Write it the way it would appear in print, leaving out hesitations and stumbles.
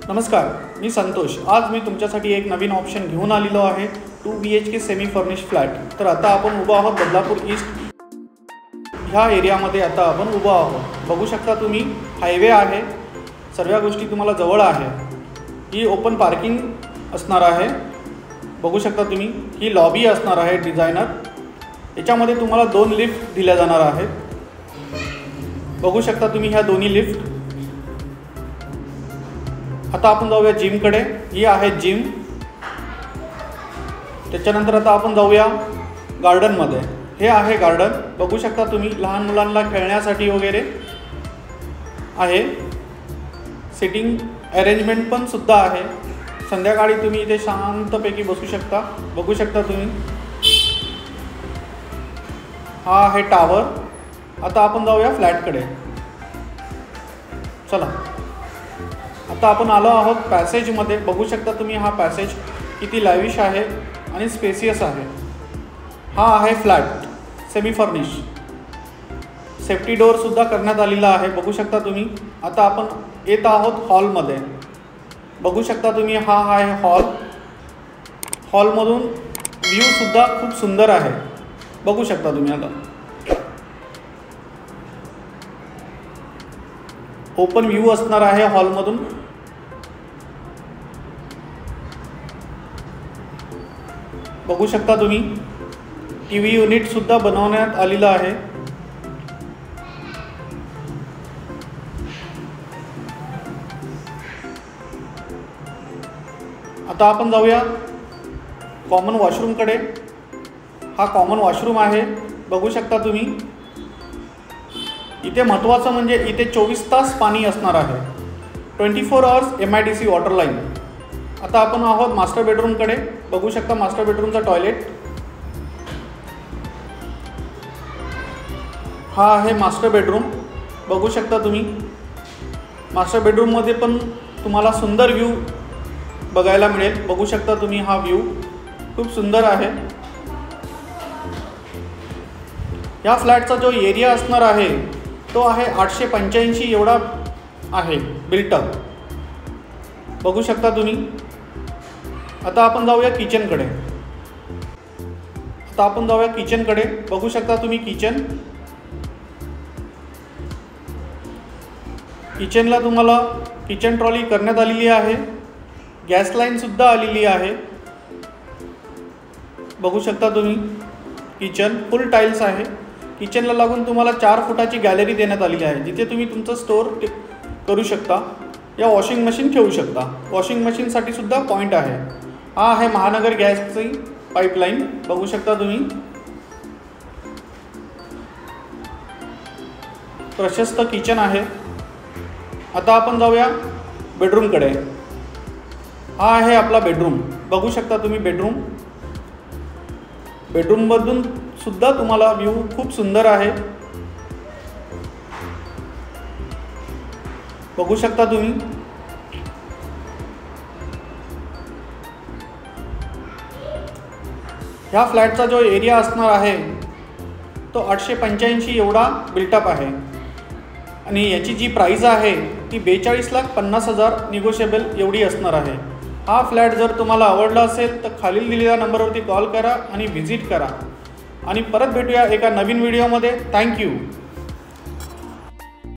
नमस्कार, मी संतोष। आज मी तुमच्यासाठी एक नवीन ऑप्शन घेऊन आलेलो आहे 2 BHK सेमी फर्निश फ्लॅट। तर आता आपण उभा आहोत बदलापूर ईस्ट ह्या एरियामध्ये आता आपण उभा आहोत। बघू शकता तुम्ही, हायवे आहे, सर्व गोष्टी तुम्हाला जवळ आहे। ही ओपन पार्किंग असणार आहे। बघू शकता तुम्ही, ही लॉबी असणार आहे डिझायनर। याच्यामध्ये तुम्हाला 2 लिफ्ट दिल्या जाणार आहेत। बघू शकता तुम्ही ह्या दोन्ही लिफ्ट। आता आपण जाऊया जिमकडे। ही आहे जिम। त्याच्यानंतर आता आपण जाऊया गार्डनमध्ये। हे आहे गार्डन। बघू शकता तुम्ही, लहान मुलांना खेळण्यासाठी वगैरे आहे। सिटिंग अरेंजमेंट पण सुद्धा आहे। संध्याकाळी तुम्ही इथे शांतपैकी बसू शकता। बघू शकता तुम्ही, हा आहे टावर। आता आपण जाऊया फ्लॅटकडे। चला, आता आपण आलो आहोत पॅसेजमध्ये। बघू शकता तुम्ही, हा पॅसेज किती लॅविश आहे आणि स्पेसियस आहे। हा आहे flat semi furnish. Safety door सुद्धा करण्यात आलेला आहे। बघू शकता तुम्ही। आता आपण येत आहोत हॉलमध्ये। बघू शकता तुम्ही, हा आहे हॉल। हॉलमधून व्ह्यू सुद्धा खूप सुंदर आहे। बघू शकता तुम्ही, आता ओपन व्ह्यू असणार आहे हॉलमधून। बघू शकता तुम्ही, टीव्ही युनिट सुद्धा बनवण्यात आलेलं आहे। आता आपण जाऊया कॉमन वॉशरूमकडे। हा कॉमन वॉशरूम आहे। बघू शकता तुम्ही, इथे महत्त्वाचं म्हणजे इथे 24 तास पाणी असणार आहे। 24 आवर्स MIDC वॉटर लाईन। आता आपण आहोत मास्टर बेडरूमकडे। बघू शकता मास्टर बेडरूमचा टॉयलेट। हा आहे मास्टर बेडरूम। बघू शकता तुम्ही, मास्टर बेडरूममध्ये पण तुम्हाला सुंदर व्ह्यू बघायला मिळेल। बघू शकता तुम्ही, हा व्ह्यू खूप सुंदर आहे। या फ्लॅटचा जो एरिया असणार आहे तो आहे 885 एवढा आहे बिल्टअप। बघू शकता तुम्ही। आता आपण जाऊया किचनकडे। बघू शकता तुम्ही, किचनला तुम्हाला किचन ट्रॉली करण्यात आलेली आहे। गॅस लाईन सुद्धा आलेली आहे। बघू शकता तुम्ही, किचन फुल टाईल्स आहे। किचनला लागून तुम्हाला 4 फुटाची गॅलरी देण्यात आलेली आहे, जिथे तुम्ही तुमचं स्टोअर करू शकता या वॉशिंग मशीन ठेवू शकता। वॉशिंग मशीनसाठी सुद्धा पॉईंट आहे। हा आहे महानगर गॅसची पाईपलाईन। बघू शकता तुम्ही, प्रशस्त किचन आहे। आता आपण जाऊया बेडरूमकडे। हा आहे आपला बेडरूम। बघू शकता तुम्ही, बेडरूममधून सुद्धा तुम्हाला व्ह्यू खूप सुंदर आहे। बघू शकता तुम्ही, ह्या फ्लॅटचा जो एरिया असणार आहे तो 885 एवढा बिल्टअप आहे। आणि याची जी प्राईस आहे ती 42,50,000 निगोशिएबल एवढी असणार आहे। हा फ्लॅट जर तुम्हाला आवडला असेल तर खालील दिलेल्या नंबरवरती कॉल करा आणि व्हिजिट करा। आणि परत भेटूया एका नवीन व्हिडिओमध्ये। थँक्यू।